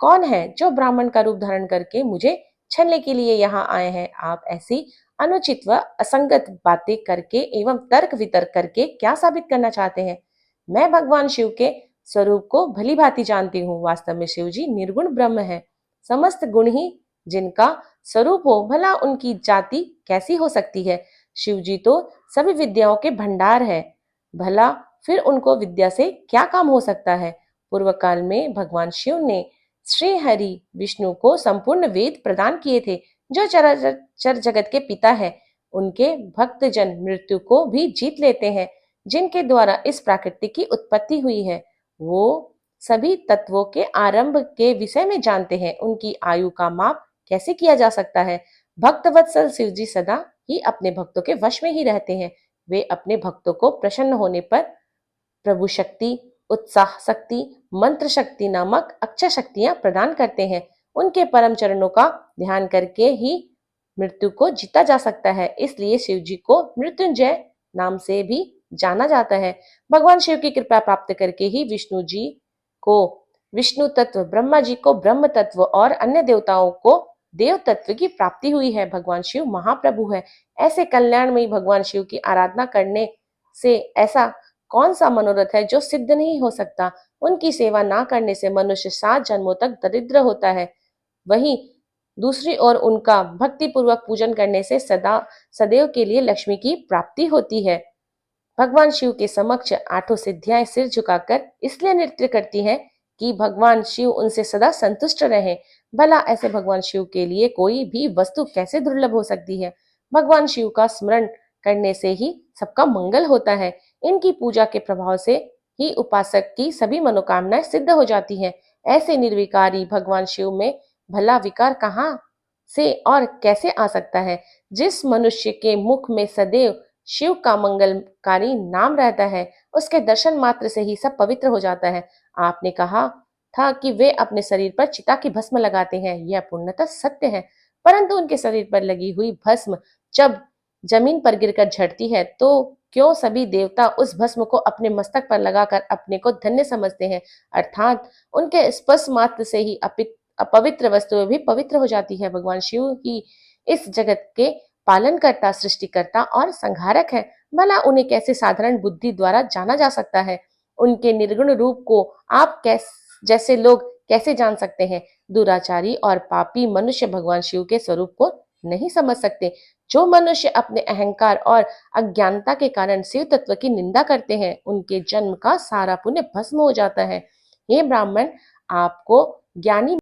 कौन है जो ब्राह्मण का रूप धारण करके मुझे छलने के लिए यहाँ आए हैं? आप ऐसी अनुचित व असंगत बातें करके एवं तर्क वितर्क करके क्या साबित करना चाहते हैं? मैं भगवान शिव के स्वरूप को भली भांति जानती हूँ। वास्तव में शिव जी निर्गुण ब्रह्म है, समस्त गुण ही जिनका स्वरूप हो, भला उनकी जाति कैसी हो सकती है? शिव जी तो सभी विद्याओं के भंडार है, भला फिर उनको विद्या से क्या काम हो सकता है? पूर्व काल में भगवान शिव ने श्री हरि विष्णु को संपूर्ण वेद प्रदान किए थे, जो चर जगत के पिता है। उनके भक्तजन मृत्यु को भी जीत लेते हैं, जिनके द्वारा इस प्रकृति की उत्पत्ति हुई है। वो सभी तत्वों के आरंभ के विषय में जानते हैं। उनकी आयु का माप कैसे किया जा सकता है? भक्त वत्सल शिव जी सदा ही अपने भक्तों के वश में ही रहते हैं। वे अपने भक्तों को प्रसन्न होने पर प्रभु शक्ति, उत्साह शक्ति, मंत्र शक्ति नामक अक्षय शक्तियां प्रदान करते हैं। उनके परम चरणों का ध्यान करके ही मृत्यु को जीता जा सकता है। इसलिए शिव जी को मृत्युंजय नाम से भी जाना जाता है। भगवान शिव की कृपा प्राप्त करके ही विष्णु जी को विष्णु तत्व, ब्रह्मा जी को ब्रह्म तत्व और अन्य देवताओं को देव तत्व की प्राप्ति हुई है। भगवान शिव महाप्रभु है। ऐसे कल्याणमयी भगवान शिव की आराधना करने से ऐसा कौन सा मनोरथ है जो सिद्ध नहीं हो सकता? उनकी सेवा ना करने से मनुष्य 7 जन्मों तक दरिद्र होता है। वहीं दूसरी ओर उनका भक्ति पूर्वक पूजन करने से सदैव के लिए लक्ष्मी की प्राप्ति होती है। भगवान शिव के समक्ष 8 सिद्धियां सिर झुकाकर इसलिए नृत्य करती हैं कि भगवान शिव उनसे सदा संतुष्ट रहे। भला ऐसे भगवान शिव के लिए कोई भी वस्तु कैसे दुर्लभ हो सकती है? भगवान शिव का स्मरण करने से ही सबका मंगल होता है। इनकी पूजा के प्रभाव से ही उपासक की सभी मनोकामनाएं सिद्ध हो जाती हैं। ऐसे निर्विकारी भगवान शिव में भला विकार कहाँ से और कैसे आ सकता है? जिस मनुष्य के मुख में सदैव शिव का मंगलकारी नाम रहता है, उसके दर्शन मात्र से ही सब पवित्र हो जाता है। आपने कहा था कि वे अपने शरीर पर चिता की भस्म लगाते हैं। यह पूर्णतः सत्य है, परंतु उनके शरीर पर लगी हुई भस्म जब जमीन पर गिरकर झड़ती है तो क्यों सभी देवता उस भस्म को अपने मस्तक पर लगाकर अपने को धन्य समझते हैं? अर्थात उनके स्पर्श मात्र से ही अपवित्र वस्तुएं भी पवित्र हो जाती है। भगवान शिव ही इस जगत के पालनकर्ता, सृष्टिकर्ता और संहारक है। भला उन्हें कैसे साधारण बुद्धि द्वारा जाना जा सकता है? उनके निर्गुण रूप को आप जैसे लोग कैसे जान सकते हैं? दुराचारी और पापी मनुष्य भगवान शिव के स्वरूप को नहीं समझ सकते। जो मनुष्य अपने अहंकार और अज्ञानता के कारण शिव तत्व की निंदा करते हैं, उनके जन्म का सारा पुण्य भस्म हो जाता है। हे ब्राह्मण, आपको ज्ञानी